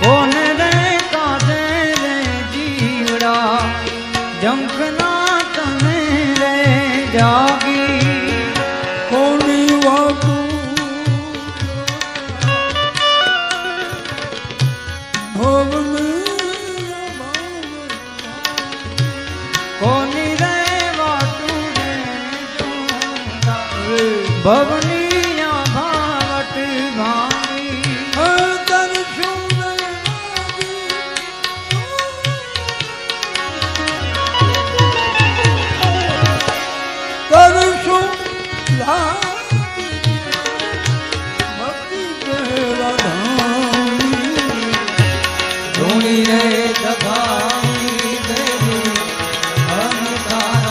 કોને રે કાજે રે જીવડા જંખના તને રે જાગી કોની વાતું કોની રે વાતું રે ભવની